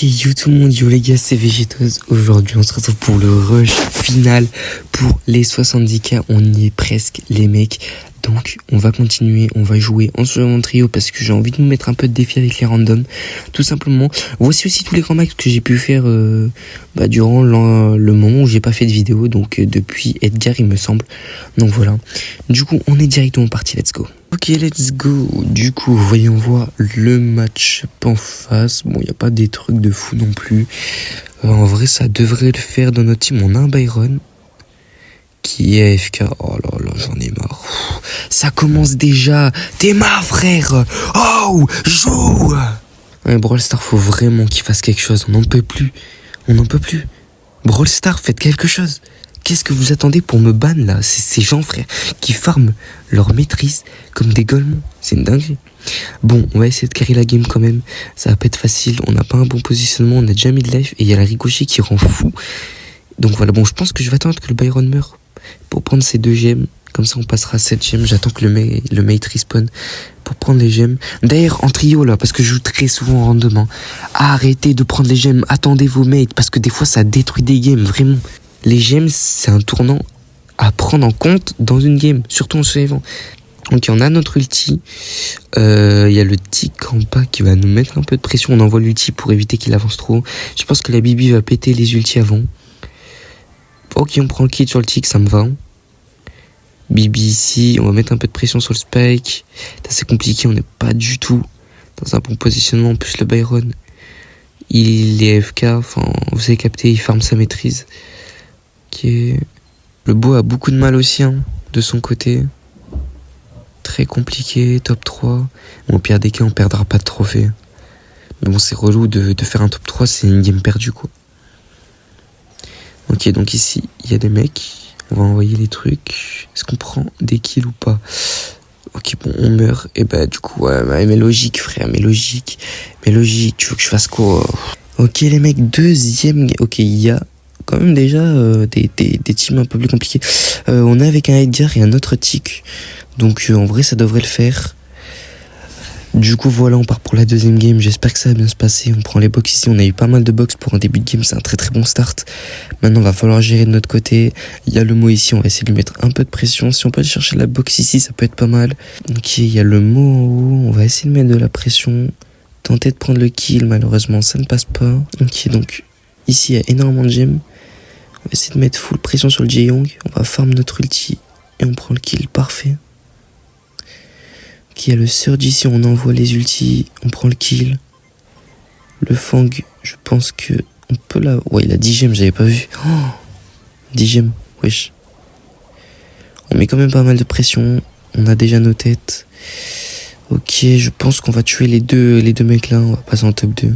Ok, yo tout le monde, yo les gars, c'est Végétose. Aujourd'hui, on se retrouve pour le rush final pour les 70K. On y est presque, les mecs. Donc, on va continuer, on va jouer en solo en trio parce que j'ai envie de nous mettre un peu de défi avec les randoms. Tout simplement. Voici aussi tous les grands max que j'ai pu faire durant le moment où j'ai pas fait de vidéo. Donc, depuis Edgar, il me semble. Donc, voilà. Du coup, on est directement parti. Let's go. Ok, let's go. Du coup, voyons voir le match en face. Bon, il n'y a pas des trucs de fou non plus. En vrai, ça devrait le faire dans notre team. On a un Byron qui est AFK. Oh là là, j'en ai marre. Ça commence déjà. T'es marre, frère. Oh, joue. Ouais, Brawl Stars, faut vraiment qu'il fasse quelque chose. On n'en peut plus. On n'en peut plus. Brawl Stars, faites quelque chose. Qu'est-ce que vous attendez pour me ban là? C'est ces gens, frère, qui farment leur maîtrise comme des golemons. C'est une dinguerie. Bon, on va essayer de carry la game quand même. Ça va pas être facile. On n'a pas un bon positionnement. On a déjà mis de life. Et il y a la ricochet qui rend fou. Donc voilà, bon, je pense que je vais attendre que le Byron meure pour prendre ces 2 gemmes. Comme ça, on passera à 7 gemmes. J'attends que le mate respawn pour prendre les gemmes. D'ailleurs, en trio là, parce que je joue très souvent en random, hein. Arrêtez de prendre les gemmes. Attendez vos mates parce que des fois, ça détruit des games. Vraiment. Les gemmes, c'est un tournant à prendre en compte dans une game, surtout en survivant. Donc on a notre ulti, il y a le tic en bas qui va nous mettre un peu de pression. On envoie l'ulti pour éviter qu'il avance trop. Je pense que la Bibi va péter les ultis avant. Ok, on prend le kill sur le tic, ça me va. Bibi ici, on va mettre un peu de pression sur le spike. C'est compliqué, on n'est pas du tout dans un bon positionnement. En plus le Byron, il est AFK, enfin vous avez capté, il farme sa maîtrise. Okay. Le beau a beaucoup de mal aussi, hein, de son côté. Très compliqué, top 3. Bon, au pire des cas, on perdra pas de trophée. Mais bon, c'est relou de faire un top 3, c'est une game perdue, quoi. Ok, donc ici, il y a des mecs. On va envoyer les trucs. Est-ce qu'on prend des kills ou pas? Ok, bon, on meurt. Et bah, du coup, ouais, mais logique, frère, mais logique. Mais logique, tu veux que je fasse quoi? Ok, les mecs, deuxième... Ok, il y a... quand même déjà des teams un peu plus compliqués. On est avec un Edgar et un autre tic. Donc en vrai ça devrait le faire. Du coup voilà, on part pour la deuxième game. J'espère que ça va bien se passer. On prend les box ici. On a eu pas mal de box pour un début de game. C'est un très très bon start. Maintenant va falloir gérer de notre côté. Il y a le mot ici. On va essayer de lui mettre un peu de pression. Si on peut aller chercher la box ici, ça peut être pas mal. Ok, il y a le mot en haut. On va essayer de mettre de la pression. Tenter de prendre le kill. Malheureusement ça ne passe pas. Ok, donc ici il y a énormément de gemmes. On va essayer de mettre full pression sur le Jae-Young. On va farm notre ulti et on prend le kill. Parfait. Ok, il y a le Surge ici. On envoie les ultis. On prend le kill. Le Fang, je pense que on peut la... Ouais, il a 10 gemmes, j'avais pas vu. Oh, 10 gemmes, wesh. On met quand même pas mal de pression. On a déjà nos têtes. Ok, je pense qu'on va tuer les deux mecs là. On va passer en top 2.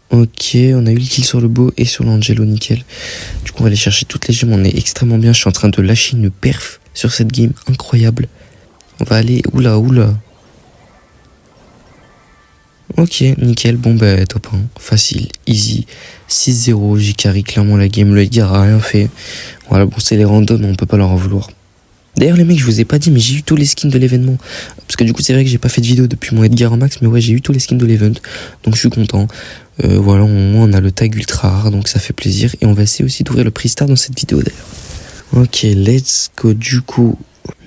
Ok, on a eu le kill sur le beau et sur l'Angelo, nickel. Du coup, on va aller chercher toutes les gemmes. On est extrêmement bien. Je suis en train de lâcher une perf sur cette game. Incroyable. On va aller... Oula. Ok, nickel. Bon, bah, top 1. Facile, easy. 6-0. J'ai carry clairement la game. Le Edgar a rien fait. Voilà, bon, c'est les randoms. On peut pas leur en vouloir. D'ailleurs les mecs, je vous ai pas dit, mais j'ai eu tous les skins de l'event. Parce que du coup c'est vrai que j'ai pas fait de vidéo depuis mon Edgar en max, mais ouais, j'ai eu tous les skins de l'event. Donc je suis content. Voilà, au moins on a le tag ultra rare, donc ça fait plaisir. Et on va essayer aussi d'ouvrir le prix star dans cette vidéo d'ailleurs. Ok, let's go. Du coup,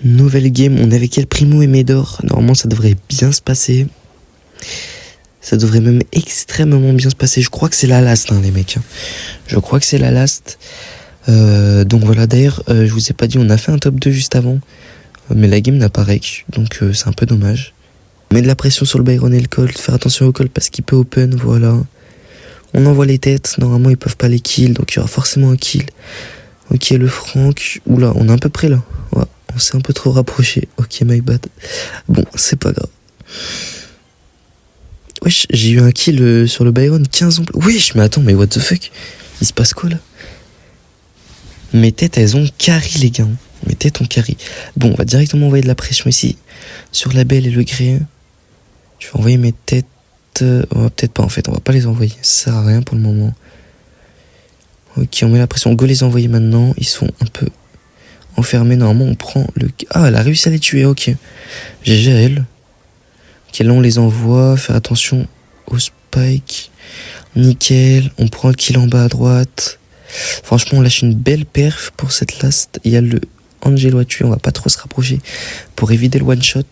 nouvelle game. On est avec El Primo et Médor. Normalement ça devrait bien se passer. Ça devrait même extrêmement bien se passer. Je crois que c'est la last, hein, les mecs. Je crois que c'est la last. Donc voilà, d'ailleurs je vous ai pas dit, on a fait un top 2 juste avant, mais la game n'a pas rec, donc c'est un peu dommage. On met de la pression sur le Byron et le Colt, faire attention au Colt parce qu'il peut open. Voilà, on envoie les têtes, normalement ils peuvent pas les kill, donc il y aura forcément un kill. Ok, le Franck, oula, on est à peu près là, ouais, on s'est un peu trop rapproché. Ok, my bad, bon c'est pas grave. Wesh, j'ai eu un kill sur le Byron, 15 ans. Wesh, mais attends, mais what the fuck, il se passe quoi là? Mes têtes, elles ont carry, les gars. Mes têtes ont carry. Bon, on va directement envoyer de la pression ici sur la belle et le gré. Je vais envoyer mes têtes. Peut-être pas en fait, on va pas les envoyer. Ça sert à rien pour le moment. Ok, on met la pression. Go les envoyer maintenant. Ils sont un peu enfermés. Normalement, on prend le... Ah, elle a réussi à les tuer, ok. GG à elle. Ok, là on les envoie. Faire attention au Spike. Nickel. On prend le kill en bas à droite. Franchement, on lâche une belle perf pour cette last. Il y a le Angelo à tuer. On va pas trop se rapprocher pour éviter le one shot.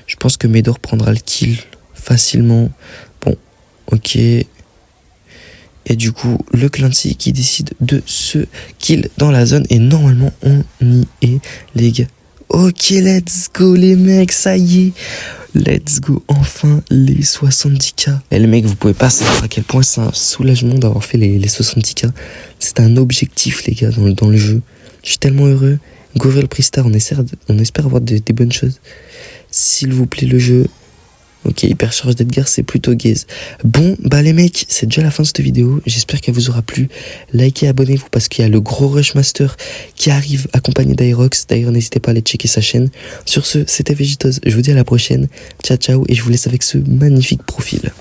Je pense que Médor prendra le kill facilement. Bon, ok. Et du coup, le Clancy qui décide de se kill dans la zone. Et normalement, on y est, les gars. Ok, let's go, les mecs, ça y est. Let's go, enfin, les 70k. Et les mecs, vous pouvez pas savoir à quel point c'est un soulagement d'avoir fait les 70k. C'est un objectif, les gars, dans le jeu. Je suis tellement heureux. Gorel Pristar, on espère avoir des bonnes choses. S'il vous plaît, le jeu. Ok, hypercharge d'Edgar, c'est plutôt gaze. Bon, bah les mecs, c'est déjà la fin de cette vidéo. J'espère qu'elle vous aura plu. Likez, abonnez-vous parce qu'il y a le gros Rush Master qui arrive accompagné d'Aerox. D'ailleurs, n'hésitez pas à aller checker sa chaîne. Sur ce, c'était Végitose. Je vous dis à la prochaine. Ciao, ciao. Et je vous laisse avec ce magnifique profil.